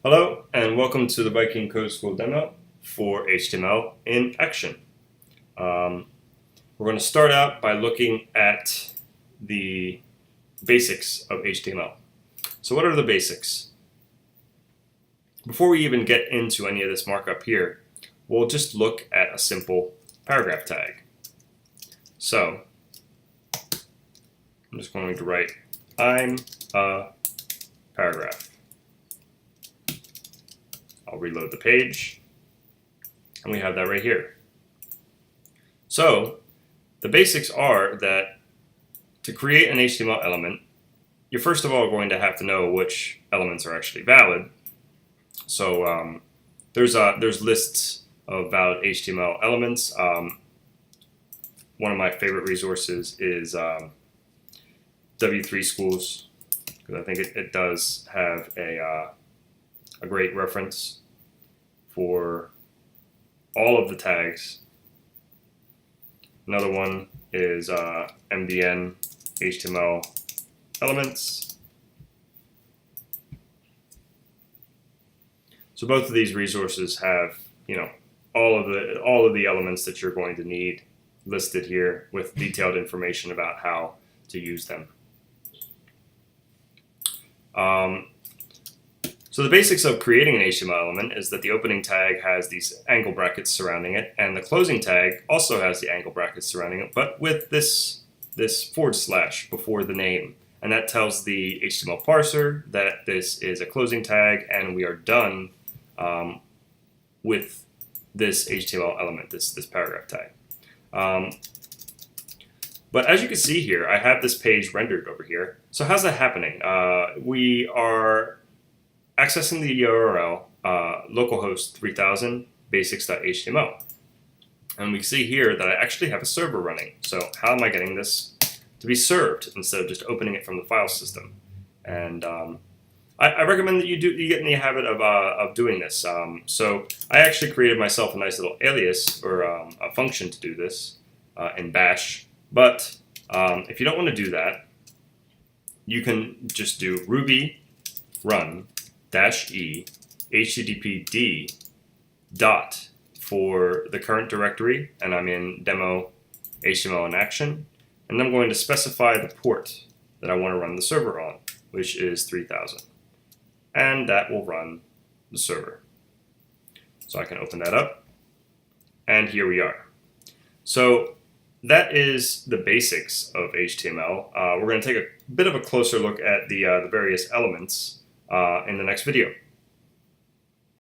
Hello and welcome to the Viking Code School demo for HTML in Action. We're going to start out by looking at the basics of HTML. So what are the basics? Before we even get into any of this markup here, we'll just look at a simple paragraph tag. So I'm just going to write, I'm a paragraph. I'll reload the page, and we have that right here. So the basics are that to create an HTML element, you're first of all going to have to know which elements are actually valid. So there's lists of valid HTML elements. One of my favorite resources is W3 Schools, because I think it does have a great reference for all of the tags. Another one is MDN HTML elements. So both of these resources have, all of the elements that you're going to need listed here with detailed information about how to use them. So the basics of creating an HTML element is that the opening tag has these angle brackets surrounding it, and the closing tag also has the angle brackets surrounding it, but with this / before the name. And that tells the HTML parser that this is a closing tag, and we are done with this HTML element, this paragraph tag. But as you can see here, I have this page rendered over here. So how's that happening? We are accessing the URL localhost 3000 basics.html. And we see here that I actually have a server running. So how am I getting this to be served instead of just opening it from the file system? And I recommend that you get in the habit of doing this. So I actually created myself a nice little alias or a function to do this in Bash. But if you don't want to do that, you can just do Ruby run -e httpd dot for the current directory, and I'm in demo HTML in action, and I'm going to specify the port that I want to run the server on, which is 3000, and that will run the server. So I can open that up, and here we are. So that is the basics of HTML. We're going to take a bit of a closer look at the various elements in the next video.